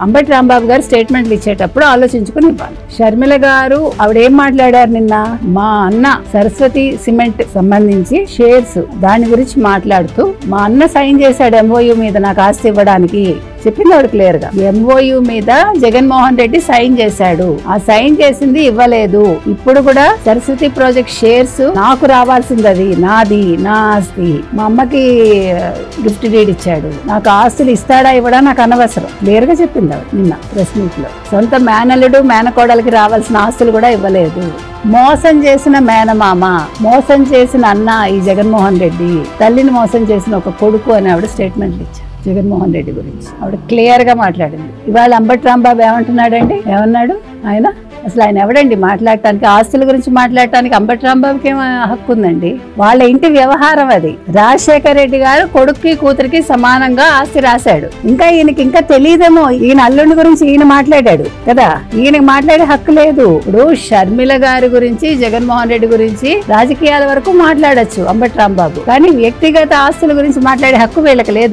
అంబటి రాంబాబు గారు స్టేట్మెంట్లు ఇచ్చేటప్పుడు ఆలోచించుకుని ఇవ్వాలి. షర్మిల గారు ఆవిడేం మాట్లాడారు నిన్న, మా అన్న సరస్వతి సిమెంట్ సంబంధించి షేర్స్ దాని గురించి మాట్లాడుతూ మా అన్న సైన్ చేశాడు ఎంఓయూ మీద నాకు ఆస్తి ఇవ్వడానికి చెప్పింది ఆవిడ క్లియర్ గా. ఎంఓయూ మీద జగన్మోహన్ రెడ్డి సైన్ చేశాడు, ఆ సైన్ చేసింది ఇవ్వలేదు. ఇప్పుడు కూడా సరస్వతి ప్రాజెక్ట్ షేర్స్ నాకు రావాల్సింది, అది నాది, నా ఆస్తి. మా అమ్మకి గిఫ్ట్ డీడ్ ఇచ్చాడు, నాకు ఆస్తులు ఇస్తాడా ఇవ్వడా నాకు అనవసరం. క్లియర్ గా చెప్పింది ఆవిడ నిన్న ప్రెస్ మీట్ లో. సొంత మేనల్లుడు మేనకోడలికి రావాల్సిన ఆస్తులు కూడా ఇవ్వలేదు. మోసం చేసిన మేనమామ, మోసం చేసిన అన్న ఈ జగన్మోహన్ రెడ్డి, తల్లిని మోసం చేసిన ఒక కొడుకు అని ఆవిడ స్టేట్మెంట్లు ఇచ్చారు జగన్మోహన్ రెడ్డి గురించి. ఆవిడ క్లియర్ గా మాట్లాడింది. ఇవాళ అంబటి రాంబాబు ఏమంటున్నాడండి, ఏమన్నాడు ఆయన? అసలు ఆయన ఎవడండి మాట్లాడటానికి? ఆస్తుల గురించి మాట్లాడటానికి అంబటి రాంబాబుకి ఏం హక్కు ఉందండి? వాళ్ళ ఇంటి వ్యవహారం అది. రాజశేఖర రెడ్డి గారు కొడుక్కి కూతురికి సమానంగా ఆస్తి రాశాడు. ఇంకా ఈయనకి ఇంకా తెలియదేమో, ఈయన అల్లుడి గురించి ఈయన మాట్లాడాడు కదా, ఈయనకి మాట్లాడే హక్కు లేదు. ఇప్పుడు షర్మిల గారి గురించి, జగన్మోహన్ రెడ్డి గురించి రాజకీయాల వరకు మాట్లాడొచ్చు అంబటి రాంబాబు, కానీ వ్యక్తిగత ఆస్తుల గురించి మాట్లాడే హక్కు వీళ్ళకి లేదు.